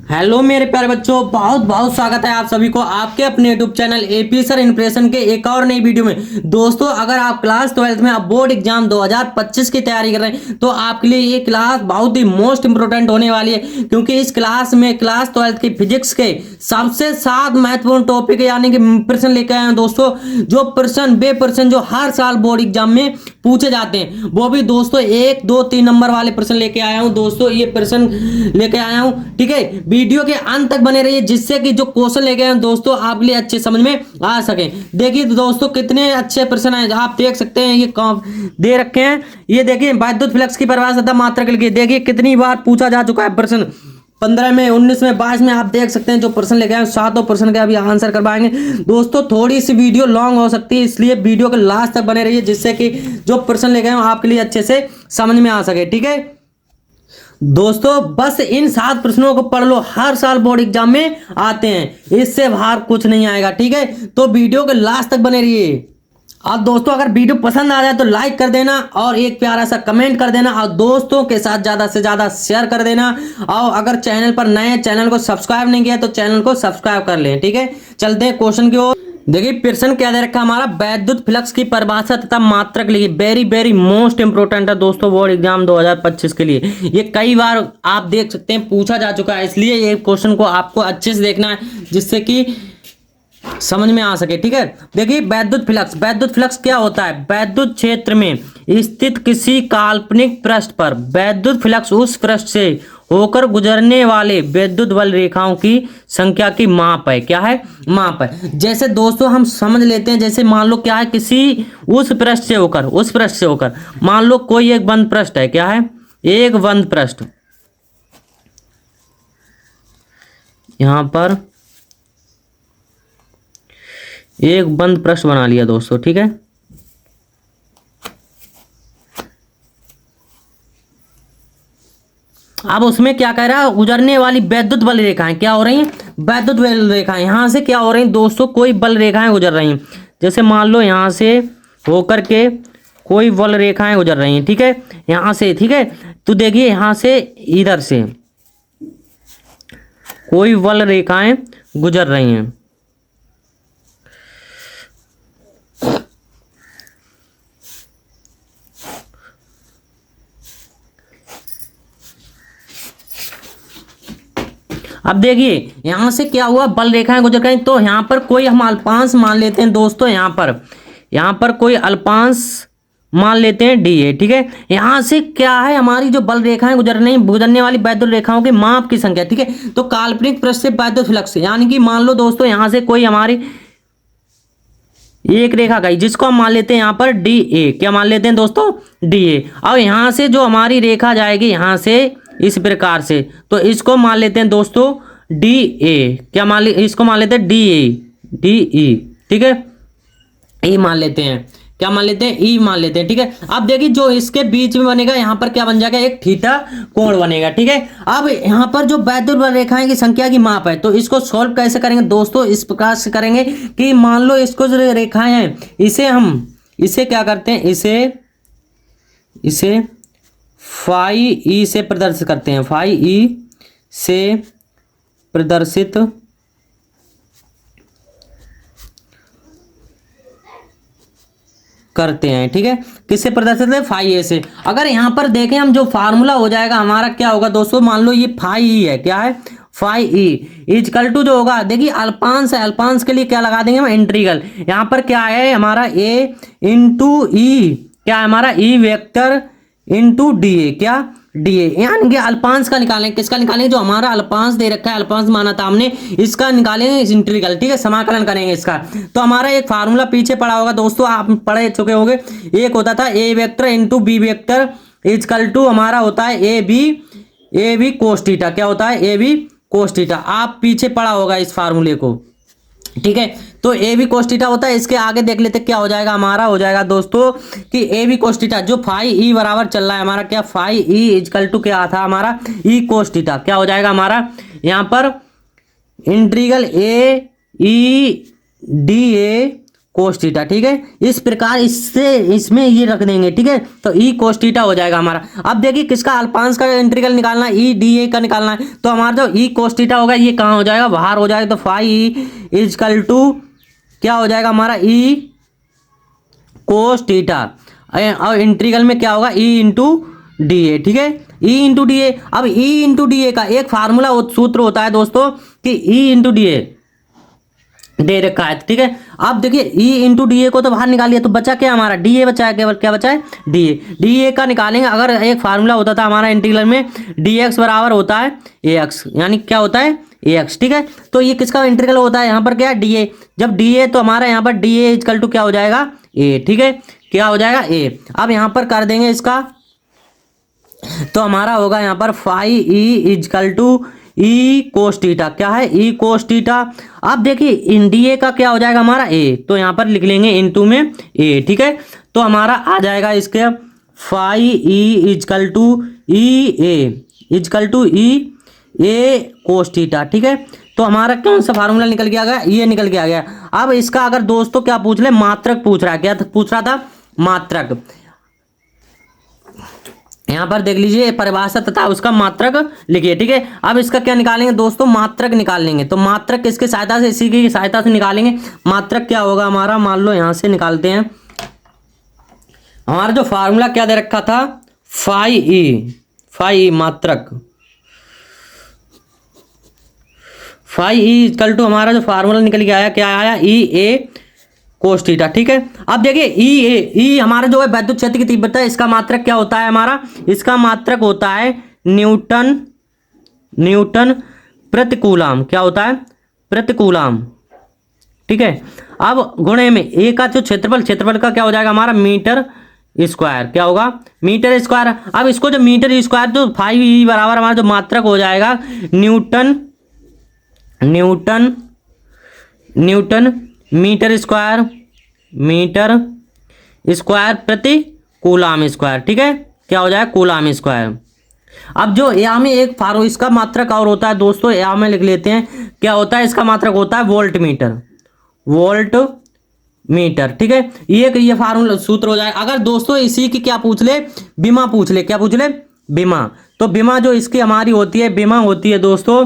Hello मेरे प्यारे बच्चों, बहुत बहुत स्वागत है आप सभी को आपके अपने YouTube channel AP sir impression के एक और नई वीडियो में। दोस्तों, अगर आप क्लास 12th में अब बोर्ड एग्जाम 2025 की तैयारी कर रहे हैं तो आपके लिए ये क्लास बहुत ही मोस्ट इंपोर्टेंट होने वाली है, क्योंकि इस क्लास में क्लास 12th की फिजिक्स के सबसे 7 महत्वपूर्ण टॉपिक यानी कि प्रश्न लेकर आए हैं दोस्तों। जो प्रश्न जो हर साल बोर्ड एग्जाम में पूछे जाते हैं, वो भी दोस्तों 1, 2, 3 नंबर वाले प्रश्न लेके आया हूं दोस्तों। ये प्रश्न लेके आया हूं, ठीक है। वीडियो के अंत तक बने रहिए, जिससे कि जो क्वेश्चन लेके आए दोस्तों आपके लिए अच्छे समझ में आ सके। देखिए दोस्तों, कितने अच्छे प्रश्न हैं, आप देख सकते हैं। ये दे रखे हैं, ये देखिए वैद्युत फ्लक्स की परिभाषा मात्रा के लिए देखिए कितनी बार पूछा जा चुका है प्रश्न। 15 में, 19 में, 22 में आप देख सकते हैं जो प्रश्न लेके आए, 7 प्रश्न के अभी आंसर करवाएंगे दोस्तों। थोड़ी सी वीडियो लॉन्ग हो सकती है, इसलिए वीडियो के लास्ट तक बने रहिए, जिससे कि जो प्रश्न लेके आए आपके लिए अच्छे से समझ में आ सके, ठीक है दोस्तों। बस इन 7 प्रश्नों को पढ़ लो, हर साल बोर्ड एग्जाम में आते हैं, इससे बाहर कुछ नहीं आएगा, ठीक है। तो वीडियो के लास्ट तक बने रहिए। और दोस्तों, अगर वीडियो पसंद आ जाए तो लाइक कर देना और एक प्यारा सा कमेंट कर देना, और दोस्तों के साथ ज्यादा से ज्यादा शेयर कर देना। और अगर चैनल पर नए, चैनल को सब्सक्राइब नहीं किया तो चैनल को सब्सक्राइब कर लें, ठीक है। चलते हैं क्वेश्चन की ओर। देखिए प्रश्न क्या दे रखा हमारा, वैद्युत फ्लक्स की परिभाषा तथा मात्रा के लिए। वेरी वेरी मोस्ट इंपोर्टेंट है दोस्तों बोर्ड एग्जाम 2025 के लिए। ये कई बार आप देख सकते हैं पूछा जा चुका है, इसलिए ये क्वेश्चन को आपको अच्छे से देखना है, जिससे कि समझ में आ सके, ठीक है। देखिए वैद्युत फ्लक्स क्या होता है। वैद्युत क्षेत्र में स्थित किसी काल्पनिक पृष्ठ पर वैद्युत फ्लक्स उस पृष्ठ से होकर गुजरने वाले विद्युत बल रेखाओं की संख्या की माप है। क्या है? माप है। जैसे दोस्तों हम समझ लेते हैं, जैसे मान लो क्या है, किसी उस पृष्ठ से होकर मान लो कोई एक बंद पृष्ठ है। क्या है? एक बंद पृष्ठ। यहां पर एक बंद पृष्ठ बना लिया दोस्तों, ठीक है। अब उसमें क्या कह रहा है, गुजरने वाली वैद्युत बल रेखाएं क्या हो रही हैं, वैद्युत बल रेखाएं यहां से क्या हो रही हैं दोस्तों, कोई बल रेखाएं गुजर रही हैं। जैसे मान लो यहां से होकर के कोई बल रेखाएं गुजर रही हैं, ठीक है, यहां से, ठीक है। तो देखिए यहां से इधर से कोई बल रेखाएं गुजर रही हैं। अब देखिए यहां से क्या हुआ, बल रेखाएं गुजर गई, तो यहां पर कोई हम अल्पांश मान लेते हैं दोस्तों। यहां पर कोई अल्पांश मान लेते हैं डी ए, ठीक है। यहां से क्या है, हमारी जो बल रेखाएं गुजरने वाली वैद्युत रेखाओं की माप की संख्या, ठीक है। तो काल्पनिक पृष्ठ से वैद्युत फ्लक्स, यानी कि मान लो दोस्तों यहां से कोई हमारी एक रेखा गई, जिसको हम मान लेते हैं यहां पर डी ए। क्या मान लेते हैं दोस्तों? D A. और यहां से जो हमारी रेखा जाएगी यहां से इस प्रकार से, तो इसको मान लेते हैं दोस्तों डी ए। क्या इसको मान लेते हैं डी ई, ठीक है। ई मान लेते हैं, क्या मान लेते हैं? ई मान लेते हैं, ठीक है। अब देखिए जो इसके बीच में बनेगा, यहां पर क्या बन जाएगा, एक थीटा कोण बनेगा, ठीक है। अब यहां पर जो वैद्युत बल रेखाएं की संख्या की माप है, तो इसको सॉल्व कैसे करेंगे दोस्तों? इस प्रकार से करेंगे कि मान लो इसको जो रेखाएं हैं, इसे क्या करते हैं, इसे फाई ई से प्रदर्शित करते हैं, फाई ई से प्रदर्शित करते हैं, ठीक है। किससे प्रदर्शित है? फाई ए से। अगर यहां पर देखें हम, जो फार्मूला हो जाएगा हमारा क्या होगा दोस्तों, मान लो ये फाई ई है। क्या है? फाई ई इजकल टू जो होगा, देखिए अल्पांश है, अल्पांश के लिए क्या लगा देंगे हम, इंटीग्रल। यहां पर क्या है हमारा ए इंटू ई, क्या है हमारा E vector into D A. क्या? डी ए, यानी कि अल्पांश का निकालेंगे। किसका निकालेंगे? जो हमारा अल्पांश दे रखा है, अल्पांश माना था हमने, इसका निकालेंगे इंटीग्रल, ठीक है, समाकलन करेंगे इसका। तो हमारा एक फार्मूला पीछे पड़ा होगा दोस्तों, आप पढ़े चुके होंगे। एक होता था A vector into B vector equal to हमारा होता है ए बी कोस थीटा। क्या होता है? A B cos theta. आप पीछे पढ़ा होगा इस फार्मूले को, ठीक है। तो ए बी कोस थीटा होता है। इसके आगे देख लेते क्या हो जाएगा, हमारा हो जाएगा दोस्तों कि ए बी कोस थीटा, जो फाई ई बराबर चल रहा है हमारा, क्या फाई ई इजकल टू क्या था हमारा, ई कोस थीटा। क्या हो जाएगा हमारा यहाँ पर integral A E D A cos theta. ठीक है, इस प्रकार इससे इसमें ये रख देंगे। ठीक है, तो ई कोस थीटा हो जाएगा हमारा। अब देखिए किसका अल्पांश का इंटीग्रल निकालना है, ई डी ए का निकालना है। तो हमारा जो ई कोस थीटा होगा ये कहाँ हो जाएगा, बाहर हो जाएगा। तो फाई ई इजकल टू क्या हो जाएगा हमारा, ई कोस थीटा। और इंटीग्रल में क्या होगा, ई इंटू डी ए। ठीक है, ई इंटू डी ए। अब ई इंटू डी ए का एक फार्मूला सूत्र होता है दोस्तों कि ई इंटू डी ए दे रखा है। ठीक है, अब देखिए ई इंटू डी ए को तो बाहर निकालिए, तो बचा क्या हमारा, डी ए बचा है, केवल क्या बचा है, डी ए। डी ए का निकालेंगे। अगर एक फार्मूला होता था हमारा इंटीग्रल में, डी एक्स बराबर होता है ए एक्स, यानी क्या होता है ए एक्स। ठीक है, तो ये किसका इंटीग्रल होता है, यहाँ पर क्या है, डी ए। जब डी ए तो हमारा यहाँ पर डी ए इजकल टू क्या हो जाएगा, ए। ठीक है, क्या हो जाएगा, ए। अब यहाँ पर कर देंगे इसका, तो हमारा होगा यहाँ पर phi E equal to E cos theta. क्या है, ई कोस थीटा। अब देखिए इन डी ए का क्या हो जाएगा हमारा, ए। तो यहाँ पर लिख लेंगे इनटू में ए। ठीक है, तो हमारा आ जाएगा इसके phi E equal to E A equal to E A cos theta. ठीक है, तो हमारा कौन सा फार्मूला निकल के आ गया, ये निकल के आ गया। अब इसका अगर दोस्तों क्या पूछ ले, मात्रक पूछ रहा है। क्या पूछ रहा था, मात्रक। यहाँ पर देख लीजिए परिभाषा तथा उसका मात्रक लिखिए। ठीक है, अब इसका क्या निकालेंगे दोस्तों, मात्रक निकाल लेंगे। तो मात्रक किसके सहायता से, इसी की सहायता से निकालेंगे। मात्रक क्या होगा हमारा, मान लो यहाँ से निकालते हैं। हमारा जो फार्मूला क्या दे रखा था, फाई ई मात्रक, फाई ई इक्वल टू हमारा जो फार्मूला निकल के आया, क्या आया, ई ए कोस थीटा। ठीक है, अब देखिए ई हमारा जो है वैद्युत क्षेत्र की तीव्रता है, इसका मात्रक क्या होता है हमारा, इसका मात्रक होता है न्यूटन प्रति कूलम। क्या होता है, प्रति कूलम। ठीक है, अब गुणे में ए का जो क्षेत्रफल का क्या हो जाएगा हमारा, मीटर स्क्वायर। क्या होगा, मीटर स्क्वायर। अब इसको जो मीटर स्क्वायर, तो फाइव ई बराबर हमारा जो मात्रक हो जाएगा न्यूटन मीटर स्क्वायर प्रति कूलम स्क्वायर। ठीक है, क्या हो जाएगा, कूलम स्क्वायर। अब जो यहाँ में एक फार्मूला इसका मात्रक और होता है दोस्तों, यहाँ में लिख लेते हैं। क्या होता है, इसका मात्रक होता है वोल्ट मीटर। ठीक है, ये फार्मूला सूत्र हो जाए। अगर दोस्तों इसी की क्या पूछ ले, बीमा पूछ ले, क्या पूछ ले, बीमा। तो बीमा जो इसकी हमारी होती है, बीमा होती है दोस्तों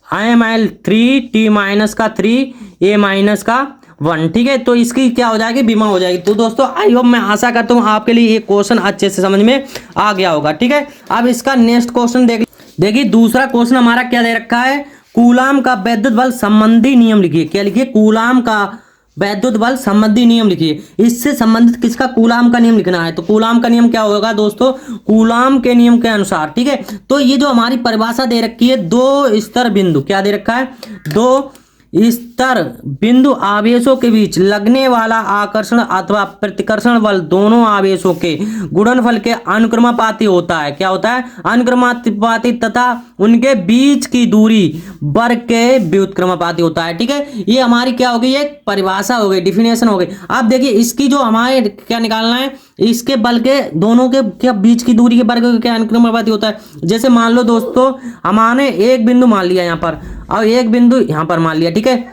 IML 3 T माइनस का 3 A माइनस का 1। ठीक है, तो इसकी क्या हो जाएगी, बीमा हो जाएगी। तो दोस्तों आई होप, मैं आशा करता हूँ आपके लिए ये क्वेश्चन अच्छे से समझ में आ गया होगा। ठीक है, अब इसका नेक्स्ट क्वेश्चन देखिए दूसरा क्वेश्चन हमारा क्या दे रखा है, कूलाम का वैद्युत बल संबंधी नियम लिखिए। क्या लिखिए, कूलाम का वैद्युत बल संबंधी नियम लिखिए। इससे संबंधित किसका, कूलाम का नियम लिखना है। तो कूलाम का नियम क्या होगा दोस्तों, कूलाम के नियम के अनुसार। ठीक है, तो ये जो हमारी परिभाषा दे रखी है, दो स्तर बिंदु, क्या दे रखा है, दो स्तर बिंदु आवेशों के बीच लगने वाला आकर्षण अथवा प्रतिकर्षण बल दोनों आवेशों के गुणनफल के अनुक्रमानुपाती होता है। क्या होता है, अनुक्रमानुपाती, तथा उनके बीच की दूरी वर्ग के व्युत्क्रमानुपाती होता है। ठीक है, ये हमारी क्या हो गई, एक परिभाषा हो गई, डिफिनेशन हो गई। अब देखिए इसकी जो हमारे क्या निकालना है, इसके बल के दोनों के क्या बीच की दूरी के वर्ग के अनुक्रमानुपाती होता है। जैसे मान लो दोस्तों, हमारे एक बिंदु मान लिया यहाँ पर और एक बिंदु यहाँ पर मान लिया। ठीक है,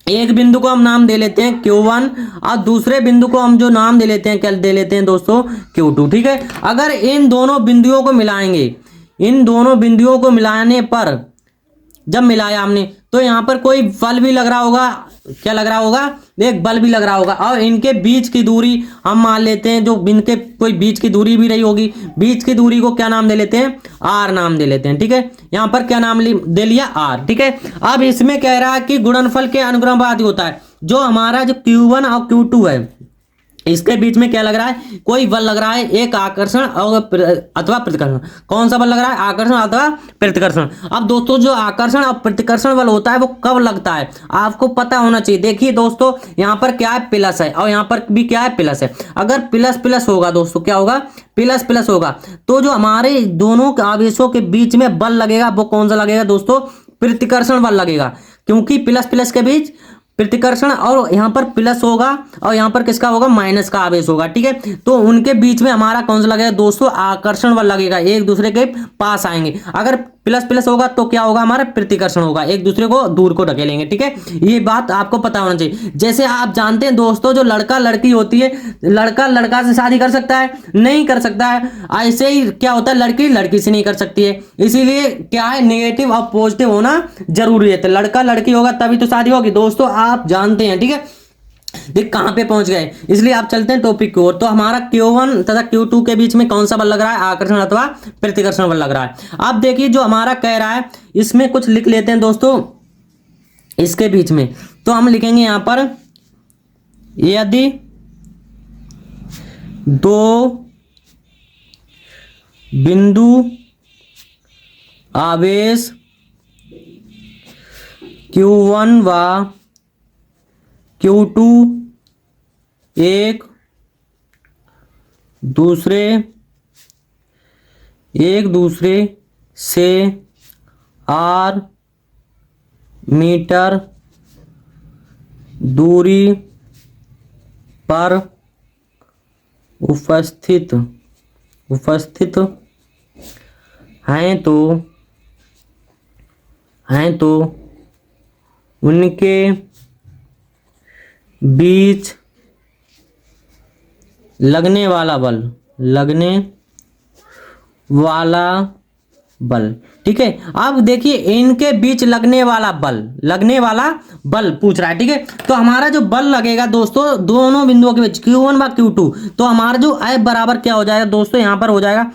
एक बिंदु को हम नाम दे लेते हैं Q1 और दूसरे बिंदु को हम जो नाम दे लेते हैं, क्या दे लेते हैं दोस्तों, Q2। ठीक है, अगर इन दोनों बिंदुओं को मिलाएंगे, इन दोनों बिंदुओं को मिलाने पर, जब मिलाया हमने, तो यहाँ पर कोई बल भी लग रहा होगा। क्या लग रहा होगा, एक बल भी लग रहा होगा। और इनके बीच की दूरी हम मान लेते हैं, जो इनके कोई बीच की दूरी भी रही होगी, बीच की दूरी को क्या नाम दे लेते हैं, R नाम दे लेते हैं। ठीक है, यहाँ पर क्या नाम दे लिया, R। ठीक है, अब इसमें कह रहा है कि गुणनफल के अनुक्रमानुपाती होता है। जो हमारा जो Q1 और Q2 है, इसके बीच में क्या लग रहा है, कोई बल लग रहा है, एक आकर्षण अथवा प्रतिकर्षण। कौन सा बल लग रहा है, आकर्षण अथवा प्रतिकर्षण। अब दोस्तों जो आकर्षण और प्रतिकर्षण बल होता है वो कब लगता है, आपको पता होना चाहिए। देखिए दोस्तों, यहाँ पर क्या है, प्लस है, और यहाँ पर भी क्या है, प्लस है। अगर प्लस प्लस होगा दोस्तों, क्या होगा, प्लस प्लस होगा, तो जो हमारे दोनों आवेशों के बीच में बल लगेगा वो कौन सा लगेगा दोस्तों, प्रतिकर्षण बल लगेगा। क्योंकि प्लस प्लस के बीच प्रतिकर्षण और यहाँ पर प्लस होगा और यहाँ पर किसका होगा, माइनस का आवेश होगा। ठीक है, तो उनके बीच में हमारा कौन सा लगेगा दोस्तों, आकर्षण बल लगेगा, एक दूसरे के पास आएंगे। अगर प्लस प्लस होगा तो क्या होगा, हमारा प्रतिकर्षण होगा, एक दूसरे को दूर को ढकेलेंगे। ठीक है, ये बात आपको पता होना चाहिए। जैसे आप जानते हैं दोस्तों, जो लड़का लड़की होती है, लड़का लड़का से शादी कर सकता है, नहीं कर सकता है। ऐसे ही क्या होता है, लड़की लड़की से नहीं कर सकती है। इसीलिए क्या है, नेगेटिव और पॉजिटिव होना जरूरी है। तो लड़का लड़की होगा तभी तो शादी होगी दोस्तों, आप जानते हैं। ठीक है, देख कहां पे पहुंच गए, इसलिए आप चलते हैं टॉपिक की ओर। तो हमारा Q1 तथा Q2 के बीच में कौन सा बल लग रहा है, आकर्षण अथवा प्रतिकर्षण बल लग रहा है। अब देखिए जो हमारा कह रहा है, इसमें कुछ लिख लेते हैं दोस्तों इसके बीच में। तो हम लिखेंगे यहां पर, यदि दो बिंदु आवेश Q1 व Q2 एक दूसरे से r मीटर दूरी पर उपस्थित हैं तो उनके बीच लगने वाला बल। ठीक है, अब देखिए इनके बीच लगने वाला बल पूछ रहा है। ठीक है, तो हमारा जो बल लगेगा दोस्तों दोनों बिंदुओं के बीच Q1 व Q2, तो हमारा जो F बराबर क्या हो जाएगा दोस्तों, यहाँ पर हो जाएगा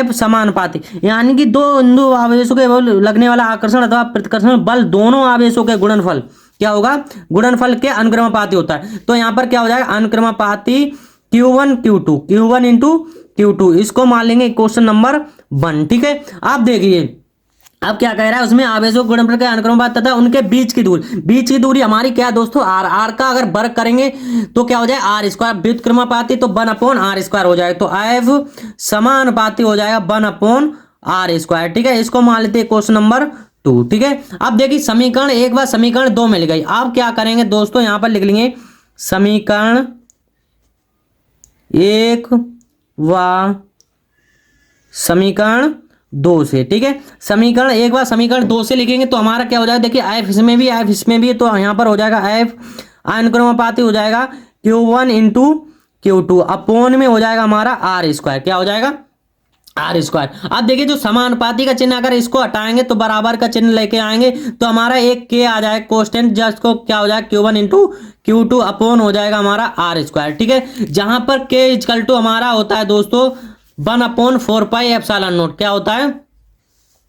F समानुपाती, यानी कि दो बिंदु आवेशों के लगने वाला आकर्षण अथवा प्रतिकर्षण बल दोनों आवेशों के गुणनफल क्या होगा, गुणनफल के अनुक्रमानुपाती होता है। तो यहाँ पर क्या हो जाएगा, अनुक्रमानुपाती Q1 इंटू Q2, इसको मान लेंगे क्वेश्चन नंबर 1। ठीक है, आप देखिए अब क्या कह रहा है, उसमें आवेशों के गुणनफल के अनुक्रमानुपात तथा उनके बीच की दूरी हमारी क्या है दोस्तों, r का अगर वर्ग करेंगे तो क्या हो जाए, r स्क्वायर, व्युत्क्रमानुपाती तो 1/r² हो जाएगा। तो F समानुपाती हो जाएगा 1/r²। ठीक है, इसको मान लेते हैं क्वेश्चन नंबर 2। ठीक है, अब देखिए समीकरण 1 व समीकरण 2 मिल गई। आप क्या करेंगे दोस्तों, यहां पर लिख लेंगे समीकरण 1 व समीकरण 2 से। ठीक है, समीकरण 1 व समीकरण 2 से लिखेंगे तो हमारा क्या हो जाएगा, देखिए F इसमें भी F इसमें भी, तो यहाँ पर हो जाएगा F अनुक्रमानुपाती हो जाएगा Q1 इंटू Q2 अपोन में हो जाएगा हमारा r²। क्या हो जाएगा, r²। अब देखिए जो समानुपाती का चिन्ह अगर इसको हटाएंगे तो बराबर का चिन्ह लेके आएंगे तो हमारा एक k आ जाएगा कांस्टेंट, जिसको क्या हो जाएगा Q1 इंटू Q2 अपोन हो जाएगा हमारा r²। ठीक है, जहां पर k इक्वल टू हमारा होता है दोस्तों 1/4πε0। क्या होता है,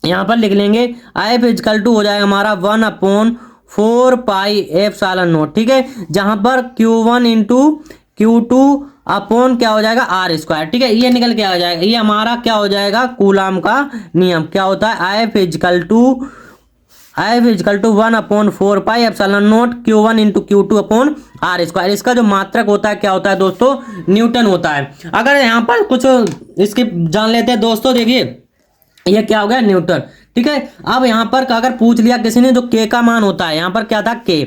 यहां पर लिख लेंगे F इक्वल टू हो जाएगा हमारा 1/4πε0। ठीक है, जहां पर Q1 इंटू Q2 अपोन क्या हो जाएगा r²। ठीक है, ये निकल के आ जाएगा, ये हमारा क्या हो जाएगा कूलाम का नियम। क्या होता है, F equal to 1/4πε0 Q1 into Q2 upon r²। इसका जो मात्रक होता है क्या होता है दोस्तों, न्यूटन होता है। अगर यहाँ पर कुछ इसके जान लेते हैं दोस्तों, देखिए ये क्या हो गया, न्यूटन। ठीक है, अब यहाँ पर अगर पूछ लिया किसी ने जो k का मान होता है, यहाँ पर क्या था k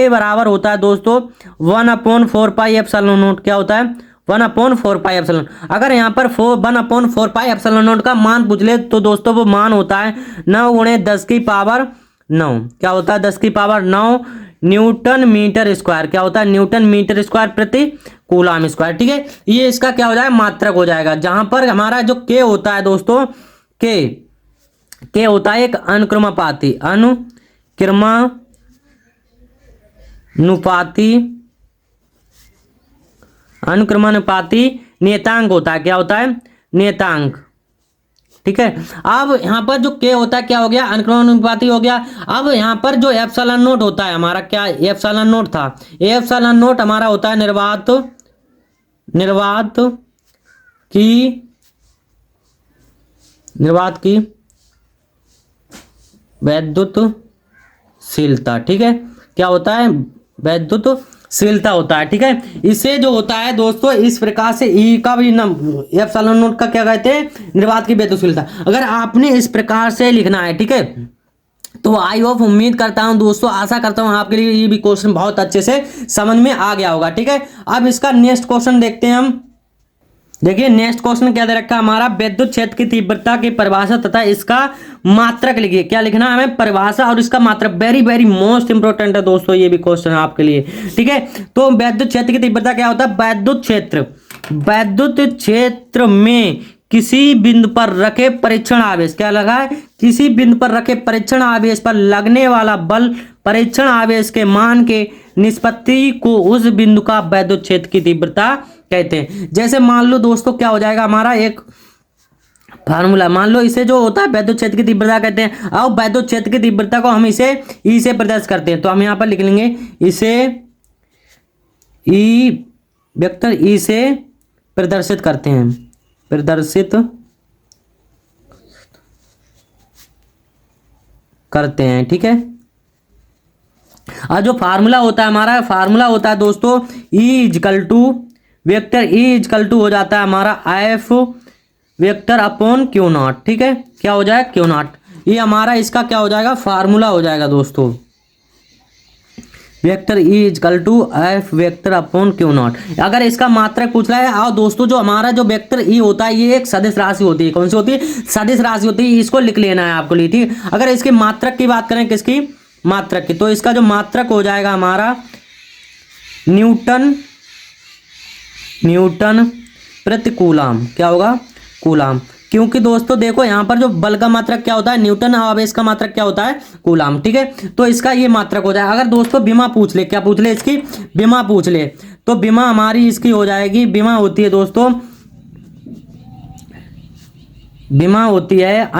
बराबर होता है दोस्तों 1/4πε0। क्या होता है, 1/4πε0। अगर यहाँ पर 1/4πε0 का मान पूछ ले तो दोस्तों वो मान होता है 9 × 10⁹ क्या होता है 10⁹ न्यूटन मीटर स्क्वायर। क्या होता है, न्यूटन मीटर स्क्वायर प्रति कूलाम स्क्वायर। ठीक है, ये इसका क्या हो जाएगा, मात्रक हो जाएगा। जहां पर हमारा जो k होता है दोस्तों, k होता है एक अनुक्रमानुपाती नियतांक होता है। क्या होता है, नियतांक। ठीक है, अब यहाँ पर जो k होता है क्या हो गया, अनुक्रमानुपाती हो गया। अब यहाँ पर जो ε0 होता है हमारा, क्या ε0 था, ε0 हमारा होता है निर्वात की वैद्युतशीलता। ठीक है, क्या होता है, वैद्युतशीलता होता है। ठीक है, इससे जो होता है दोस्तों इस प्रकार से ई का भी ε0 का क्या कहते हैं, निर्वात की वैद्युतशीलता। अगर आपने इस प्रकार से लिखना है, ठीक है, तो आई होप, उम्मीद करता हूं दोस्तों, आशा करता हूं आपके लिए ये भी क्वेश्चन बहुत अच्छे से समझ में आ गया होगा। ठीक है, अब इसका नेक्स्ट क्वेश्चन देखते हैं हम। देखिए नेक्स्ट क्वेश्चन क्या दे रखा है हमारा, विद्युत क्षेत्र की तीव्रता की परिभाषा तथा इसका मात्रक लिखिए। क्या लिखना है हमें, परिभाषा और इसका मात्रक। वेरी वेरी मोस्ट इंपोर्टेंट है दोस्तों ये भी क्वेश्चन आपके लिए। ठीक है, तो विद्युत क्षेत्र की तीव्रता क्या होता है, विद्युत क्षेत्र में किसी बिंदु पर रखे परीक्षण आवेश, क्या लगा है, किसी बिंदु पर रखे परीक्षण आवेश पर लगने वाला बल परीक्षण आवेश के मान के निष्पत्ति को उस बिंदु का विद्युत क्षेत्र की तीव्रता कहते हैं। जैसे मान लो दोस्तों क्या हो जाएगा हमारा एक फार्मूला, मान लो इसे जो होता है विद्युत क्षेत्र की तीव्रता कहते हैं। अब विद्युत क्षेत्र की तीव्रता को हम इसे ई से प्रदर्शित करते हैं, तो हम यहाँ पर लिख लेंगे इसे ई, वेक्टर ई से प्रदर्शित करते हैं, प्रदर्शित करते हैं। ठीक है, और जो फार्मूला होता है हमारा, फार्मूला होता है दोस्तों E equal to vector, E equal to हो जाता है हमारा F vector upon Q naught. ठीक है, क्या हो जाएगा, क्यू नॉट। ये हमारा इसका क्या हो जाएगा, फार्मूला हो जाएगा दोस्तों, vector E equal to F vector upon Q naught. अगर इसका मात्रक पूछ रहा है, और दोस्तों जो हमारा जो वेक्टर E होता है ये एक सदिश राशि होती है। कौन सी होती है, सदिश राशि होती है, इसको लिख लेना है आपको लिए। ठीक, अगर इसके मात्रक की बात करें, किसकी, मात्रक की, तो इसका जो मात्रक हो जाएगा हमारा न्यूटन प्रति कूलाम। क्या होगा, कूलाम। क्योंकि दोस्तों देखो यहाँ पर जो बल का मात्रक क्या होता है न्यूटन, और आवेश का मात्रक क्या होता है कूलाम। ठीक है, तो इसका ये मात्रक हो जाए। अगर दोस्तों विमा पूछ ले, क्या पूछ ले, इसकी विमा पूछ ले, तो विमा हमारी इसकी हो जाएगी, विमा होती है दोस्तों, विमा होती है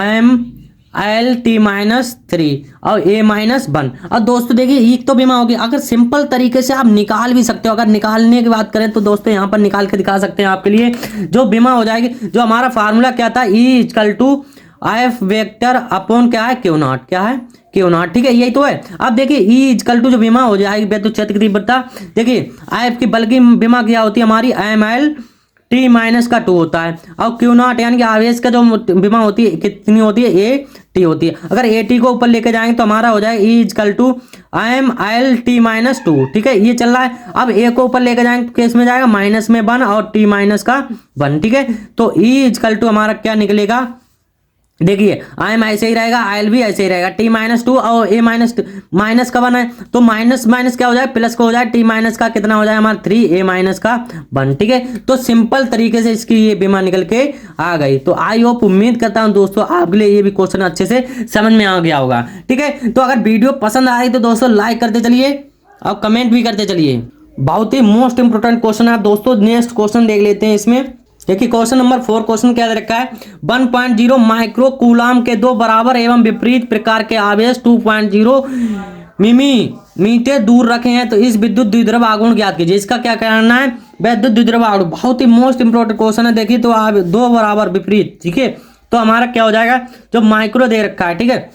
ML_T-3 और A-1। और दोस्तों देखिए एक तो बीमा होगी, अगर सिंपल तरीके से आप निकाल भी सकते हो, अगर निकालने की बात करें तो दोस्तों यहाँ पर निकाल के दिखा सकते हैं आपके लिए। जो बीमा हो जाएगी, जो हमारा फार्मूला क्या था, E equal to F vector upon क्या है, क्यू नॉट। क्या है, क्यू नॉट। ठीक है, यही तो है। अब देखिए E इजकल टू जो बीमा हो जाएगी विद्युत क्षेत्र की तीव्रता, देखिए एफ की बल की बीमा क्या होती है हमारी, ML_T-2 होता है, और क्यू नॉट यानी कि आवेश का जो बीमा होती है कितनी होती है, AT होती है। अगर AT को ऊपर लेके जाएंगे तो हमारा हो जाएगा E इजकल टू ML_T-2। ठीक है, ये चल रहा है। अब A को ऊपर लेके जाएंगे तो केस में जाएगा माइनस में 1 और T-1। ठीक है, तो E इजकल टू हमारा क्या निकलेगा, देखिए आयम ऐसे ही रहेगा, आयल भी ऐसे ही रहेगा, T-2 और A माइनस का 1 है, तो माइनस माइनस क्या हो जाए, प्लस का हो जाए, T- का कितना हो जाए हमारा 3, A- का 1। ठीक है, तो सिंपल तरीके से इसकी ये बीमा निकल के आ गई। तो आई होप, उम्मीद करता हूं दोस्तों आपके लिए ये भी क्वेश्चन अच्छे से समझ में आ गया होगा। ठीक है, तो अगर वीडियो पसंद आई तो दोस्तों लाइक करते चलिए और कमेंट भी करते चलिए। बहुत ही मोस्ट इंपोर्टेंट क्वेश्चन है दोस्तों। नेक्स्ट क्वेश्चन देख लेते हैं इसमें। देखिए क्वेश्चन नंबर 4, क्वेश्चन क्या दे रखा है, 1.0 माइक्रो कूलाम के दो बराबर एवं विपरीत प्रकार के आवेश 2.0 मिलीमीटर दूर रखे हैं, तो इस विद्युत द्विध्रुव आघूर्ण ज्ञात कीजिए। इसका क्या करना है, विद्युत द्विध्रुव आघूर्ण। बहुत ही मोस्ट इंपोर्टेंट क्वेश्चन है। देखिए तो आप दो बराबर विपरीत, ठीक है, तो हमारा क्या हो जाएगा, जो माइक्रो दे रखा है, ठीक है,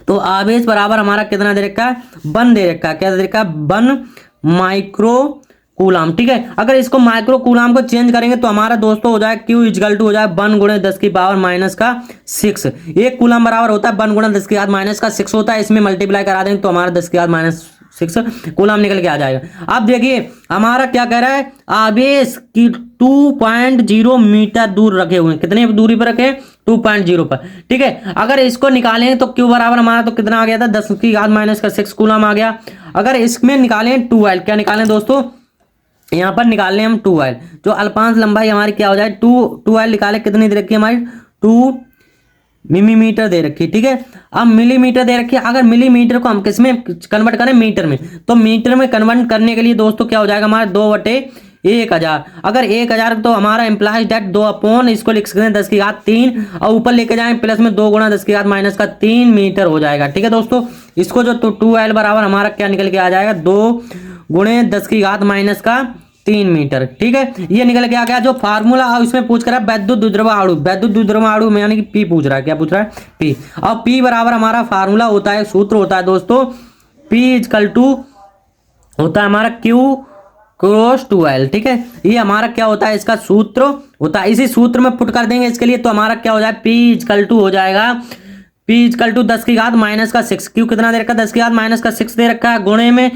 तो आवेश बराबर हमारा कितना दे रखा है, 1 दे रखा है। क्या दे रखा है, 1 माइक्रो कूलाम। ठीक है, अगर इसको माइक्रो कूलाम को चेंज करेंगे तो हमारा दोस्तों हो जाए Q इजकल टू हो जाए 1 गुणे 10 की पावर माइनस का 6। एक कूलाम बराबर होता है 1 गुणे 10 की घात माइनस का 6 होता है। इसमें मल्टीप्लाई करा देंगे तो हमारा 10 की घात माइनस 6 कूलाम निकल के आ जाएगा। अब देखिए हमारा क्या कह रहा है, आवेश की 2.0 मीटर दूर रखे हुए हैं। कितने दूरी पर रखे, 2.0 पर। ठीक है, अगर इसको निकालें तो Q बराबर हमारा तो कितना आ गया था, 10 की घात माइनस का 6 कूलाम आ गया। अगर इसमें निकालें 2L, क्या निकालें दोस्तों, यहाँ पर निकालने हम 2L, जो अल्पांश लंबाई हमारी क्या हो जाए 2L निकाले, कितनी दे रखी है हमारी 2 मिलीमीटर दे रखी है। ठीक है, अब मिलीमीटर दे रखी है। अगर मिलीमीटर को हम किस में कन्वर्ट करें, मीटर में, तो मीटर में कन्वर्ट करने के लिए दोस्तों क्या हो जाएगा हमारा 2/1000। अगर 1000 तो हमारा एम्प्लाइज डेट 2 अपॉन इसको लिख सकते हैं 10 की घात 3 और ऊपर लेके जाएं प्लस में 2 गुणा 10 की घात माइनस का 3 मीटर हो जाएगा। ठीक है दोस्तों, इसको जो 2L बराबर हमारा क्या निकल के आ जाएगा, 2 गुणे 10 की घात माइनस का 3 मीटर। ठीक है, ये निकल के आ गया। जो फार्मूला और इसमें पूछ कर विद्युत द्विध्रुव आड़ू, विद्युत द्विध्रुव आड़ू में यानी कि P पूछ रहा है, क्या पूछ रहा है, P। और P बराबर हमारा फार्मूला होता है, सूत्र होता है दोस्तों, P इजकल टू होता है हमारा Q क्रॉस 2L। ठीक है, ये हमारा क्या होता है, इसका सूत्र होता है। इसी सूत्र में पुट कर देंगे इसके लिए, तो हमारा क्या हो जाए, P इजकल टू हो जाएगा पी इजकल टू 10 की घात माइनस का 6, क्यू कितना दे रखा है 10 की घात माइनस का 6 दे रखा है, गुणे में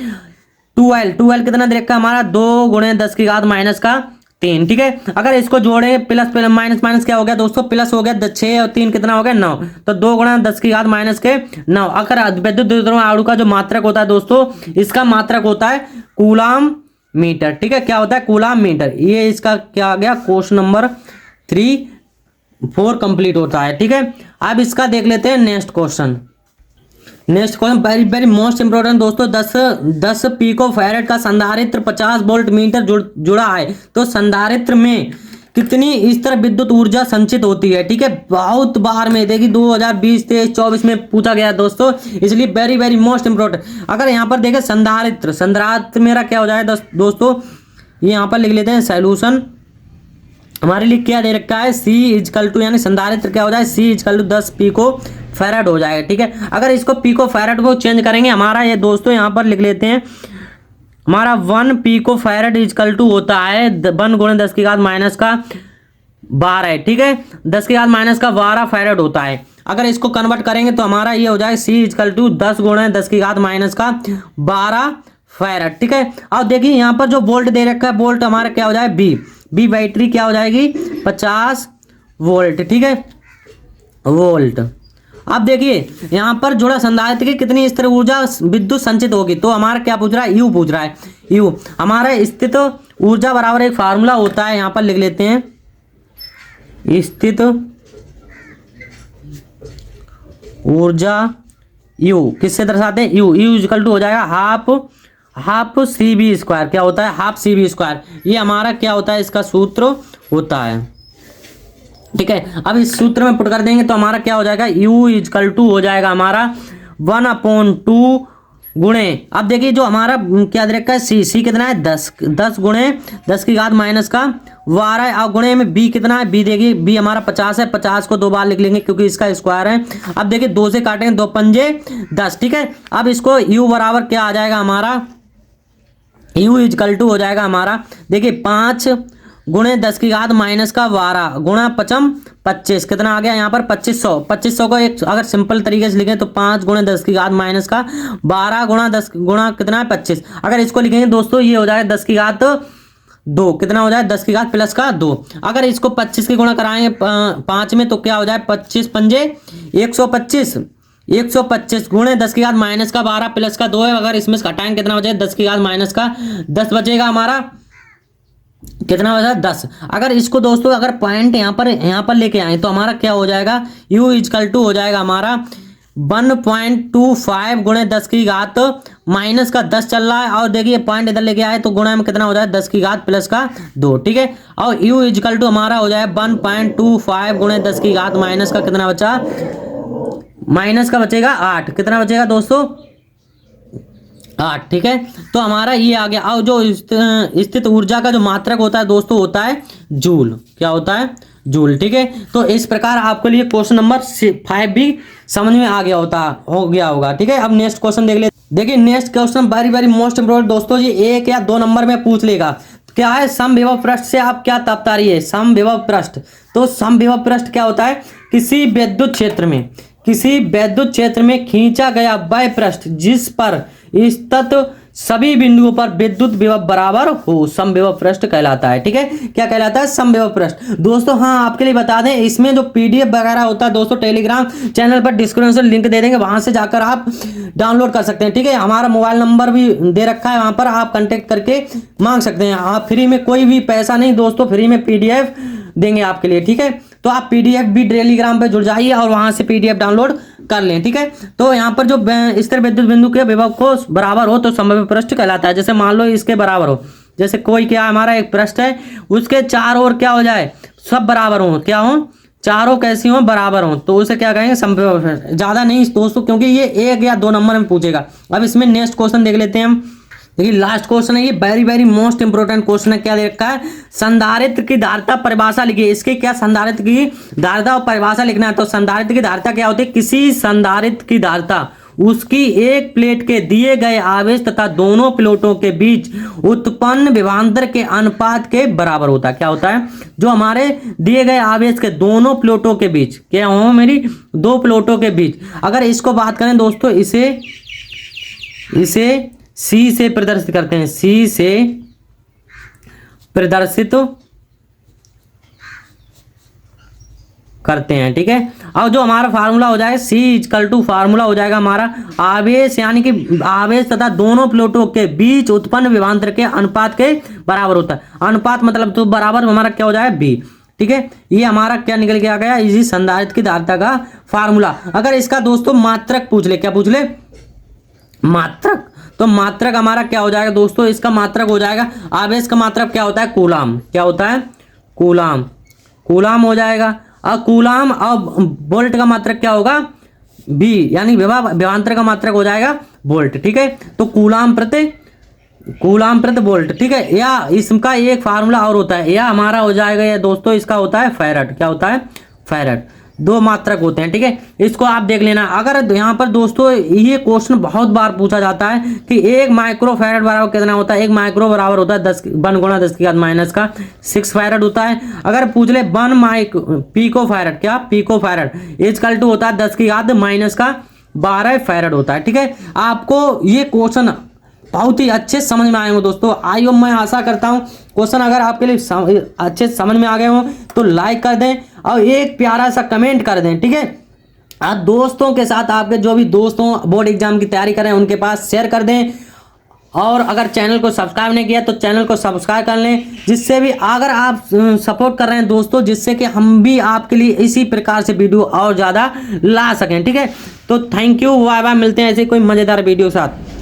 12 कितना दे रखा है हमारा 2 गुणे 10 की घात माइनस का 3। ठीक है, अगर इसको जोड़े प्लस प्लस माइनस माइनस क्या हो गया दोस्तों, प्लस हो गया 6 और 3 कितना हो गया 9, तो 2 गुणा 10 की घात माइनस के 9। अगर विद्युत द्विध्रुव आड़ू का जो मात्रक होता है दोस्तों, इसका मात्रक होता है कूलाम मीटर। ठीक है, क्या होता है कूलाम मीटर। ये इसका क्या आ गया क्वेश्चन नंबर 3-4 कंप्लीट होता है। ठीक है, अब इसका देख लेते हैं next question. Next question very very most important दोस्तों, 10 पिको फैरेड का संधारित्र 50 वोल्ट मीटर जुड़ा है, तो संधारित्र में कितनी स्तर विद्युत ऊर्जा संचित होती है। ठीक है, बहुत बार में देखिए 2020, 23, 24 में पूछा गया है दोस्तों, इसलिए वेरी वेरी मोस्ट इंपोर्टेंट। अगर यहाँ पर देखें संधारित्र मेरा क्या हो जाएगा दोस्तों, ये यहाँ पर लिख लेते हैं सॉल्यूशन। हमारे लिए क्या दे रखा है C इजकल टू, यानी संधारित्र क्या हो जाए C equal to 10 pico farad हो जाएगा। ठीक है, अगर इसको पिको फैरेड को चेंज करेंगे, हमारा ये दोस्तों यहाँ पर लिख लेते हैं, हमारा 1 पिको फैरेड इजकल टू होता है 1 गुणे 10 की घात माइनस का 12 है। ठीक है, 10 की घात माइनस का 12 फैरेड होता है। अगर इसको कन्वर्ट करेंगे तो हमारा ये हो जाए C इजकल टू 10 गुणे 10 की घात माइनस का 12 फैरेड। ठीक है, अब देखिए यहाँ पर जो वोल्ट दे रखा है, वोल्ट हमारा क्या हो जाए बी बैटरी क्या हो जाएगी 50 वोल्ट। ठीक है, वोल्ट। अब देखिए यहाँ पर जुड़ा संधारित्र की कितनी स्थिर ऊर्जा विद्युत संचित होगी, तो हमारा क्या पूछ रहा है यू पूछ रहा है। यू हमारा स्थित ऊर्जा बराबर एक फार्मूला होता है, यहाँ पर लिख लेते हैं, स्थित ऊर्जा यू किससे दर्शाते हैं, यू इक्वल टू हो जाएगा हाफ सी बी स्क्वायर। क्या होता है हाफ सी बी स्क्वायर, ये हमारा क्या होता है इसका सूत्र होता है। ठीक है, अब इस सूत्र में पुट कर देंगे तो हमारा क्या हो जाएगा U इजकल टू हो जाएगा हमारा 1/2 गुणे, अब देखिए जो हमारा क्या दे रखा है C कितना है 10 गुणे 10 की घात माइनस का 12 है, और गुणे में B कितना है, B देखिए B हमारा 50 है, 50 को 2 बार लिख लेंगे क्योंकि इसका स्क्वायर है। अब देखिए 2 से काटेंगे 2 पंजे 10। ठीक है, अब इसको U बराबर क्या आ जाएगा हमारा, U इजकल टू हो जाएगा हमारा देखिए 5 गुणे 10 की घात माइनस का 12 गुणा 25 कितना आ गया यहाँ पर 2500 को एक अगर सिंपल तरीके से लिखें तो 5 गुणे 10 की घात माइनस का 12 गुणा 10 गुणा कितना है 25। अगर इसको लिखेंगे दोस्तों ये हो जाएगा 10 की घात 2, कितना हो जाए 10 की घात प्लस का 2। अगर इसको 25 की गुणा कराएंगे 5 में तो क्या हो जाए 25 पंजे 125 गुणे 10 की घात माइनस का 12 प्लस का 2 है। अगर इसमें से घटाएंगे कितना हो जाए 10 की घात माइनस का 10 बचेगा हमारा, कितना बचा 10। अगर इसको दोस्तों अगर पॉइंट यहाँ पर लेके आए तो हमारा क्या हो जाएगा U इजकल टू हो जाएगा हमारा 1.25 गुणे 10 की घात माइनस का 10 चल रहा है, और देखिए पॉइंट इधर लेके आए तो गुणा में कितना हो जाए 10 की घात प्लस का 2। ठीक है, और U इजकल टू हमारा हो जाए 1.25 गुणे 10 की घात माइनस का कितना बचा, माइनस का बचेगा 8, कितना बचेगा दोस्तों 8। ठीक है, तो हमारा ये आ गया। और जो स्थित ऊर्जा का जो मात्रक होता है दोस्तों होता है जूल, क्या होता है जूल। ठीक है, तो इस प्रकार आपके लिए क्वेश्चन नंबर 5 भी समझ में आ गया होगा। ठीक है, अब नेक्स्ट क्वेश्चन देख ले। देखिए next question very very most important दोस्तों, ये 1 या 2 नंबर में पूछ लेगा। क्या है समविभव पृष्ठ से आप क्या तात्पर्य है, समविभव पृष्ठ। तो समविभव पृष्ठ क्या होता है, किसी विद्युत क्षेत्र में खींचा गया वह पृष्ठ जिस पर स्थित सभी बिंदुओं पर विद्युत विभव बराबर हो, समविभव पृष्ठ कहलाता है। ठीक है, क्या कहलाता है समविभव पृष्ठ दोस्तों। हाँ आपके लिए बता दें, इसमें जो PDF वगैरह होता है दोस्तों टेलीग्राम चैनल पर डिस्क्रिप्शन लिंक दे देंगे, वहां से जाकर आप डाउनलोड कर सकते हैं। ठीक है, हमारा मोबाइल नंबर भी दे रखा है, वहां पर आप कांटेक्ट करके मांग सकते हैं। आप फ्री में, कोई भी पैसा नहीं दोस्तों, फ्री में PDF देंगे आपके लिए। ठीक है, तो आप PDF भी टेलीग्राम पे जुड़ जाइए और वहां से PDF डाउनलोड कर लें। ठीक है, तो यहाँ पर जो स्थिर विद्युत बिंदु के विभव को बराबर हो तो समविभव पृष्ठ कहलाता है। जैसे मान लो इसके बराबर हो, जैसे कोई क्या हमारा एक पृष्ठ है, उसके चारों ओर क्या हो जाए सब बराबर हो, क्या हो चारों कैसी हो बराबर हो, तो उसे क्या कहेंगे समविभव पृष्ठ। ज्यादा नहीं दोस्तों, क्योंकि ये 1 या 2 नंबर में पूछेगा। अब इसमें नेक्स्ट क्वेश्चन देख लेते हैं हम। देखिए लास्ट क्वेश्चन है, ये very very most important question है। क्या दे रखा है, संधारित्र की धारिता परिभाषा लिखिए। इसके क्या संधारित्र की धारिता और परिभाषा लिखना है। तो संधारित्र की धारिता क्या होती है, किसी संधारित्र की धारिता उसकी एक प्लेट के दिए गए आवेश तथा दोनों प्लेटों के बीच उत्पन्न विभवांतर के अनुपात के बराबर होता है। क्या होता है, जो हमारे दिए गए आवेश के दोनों प्लेटों के बीच, क्या हो मेरी, दो प्लेटों के बीच, अगर इसको बात करें दोस्तों, इसे सी से प्रदर्शित करते हैं, सी से प्रदर्शित करते हैं, ठीक है। अब जो हमारा फार्मूला हो जाएगा C इक्वल टू फार्मूला हो जाएगा हमारा आवेश, यानी कि आवेश तथा दोनों प्लेटों के बीच उत्पन्न विभवांतर के अनुपात के बराबर होता है। अनुपात मतलब तो बराबर हमारा क्या हो जाएगा B, ठीक है। ये हमारा क्या निकल के आ गया, इसी संधारित्र की धारिता का फार्मूला। अगर इसका दोस्तों मात्रक पूछ ले, क्या पूछ ले, मात्रक, तो मात्रक हमारा क्या हो जाएगा दोस्तों, इसका मात्रक हो जाएगा, आवेश का मात्रक क्या होता है, कूलाम, क्या होता है, कूलाम, कूलाम हो जाएगा। अब कूलाम, अब वोल्ट का मात्रक क्या होगा, बी, यानी विभवांतर का मात्रक हो जाएगा वोल्ट, ठीक है। तो कूलाम प्रति वोल्ट, ठीक है। या इसका एक फार्मूला और होता है, या हमारा हो जाएगा या दोस्तों इसका होता है फैराड, क्या होता है, फैराड। दो मात्रक होते हैं, ठीक है। इसको आप देख लेना। अगर यहाँ पर दोस्तों ये क्वेश्चन बहुत बार पूछा जाता है कि 1 माइक्रो फैराड बराबर कितना होता है, 1 माइक्रो बराबर होता है 10 गुणा 10 की घात माइनस का 6 फैराड होता है। अगर पूछ ले 1 पीको फैराड, क्या पीको फैराड इक्वल टू होता है 10 की घात माइनस का 12 फैराड होता है, ठीक है। आपको ये क्वेश्चन बहुत ही अच्छे समझ में आए हो दोस्तों। आइयो, मैं आशा करता हूँ क्वेश्चन अगर आपके लिए अच्छे समझ में आ गए हो तो लाइक कर दें और एक प्यारा सा कमेंट कर दें, ठीक है। आप दोस्तों के साथ, आपके जो भी दोस्तों बोर्ड एग्जाम की तैयारी कर रहे हैं उनके पास शेयर कर दें। और अगर चैनल को सब्सक्राइब नहीं किया तो चैनल को सब्सक्राइब कर लें, जिससे भी अगर आप सपोर्ट कर रहे हैं दोस्तों, जिससे कि हम भी आपके लिए इसी प्रकार से वीडियो और ज़्यादा ला सकें, ठीक है। तो थैंक यू, बाय बाय, मिलते हैं ऐसे कोई मज़ेदार वीडियो के साथ।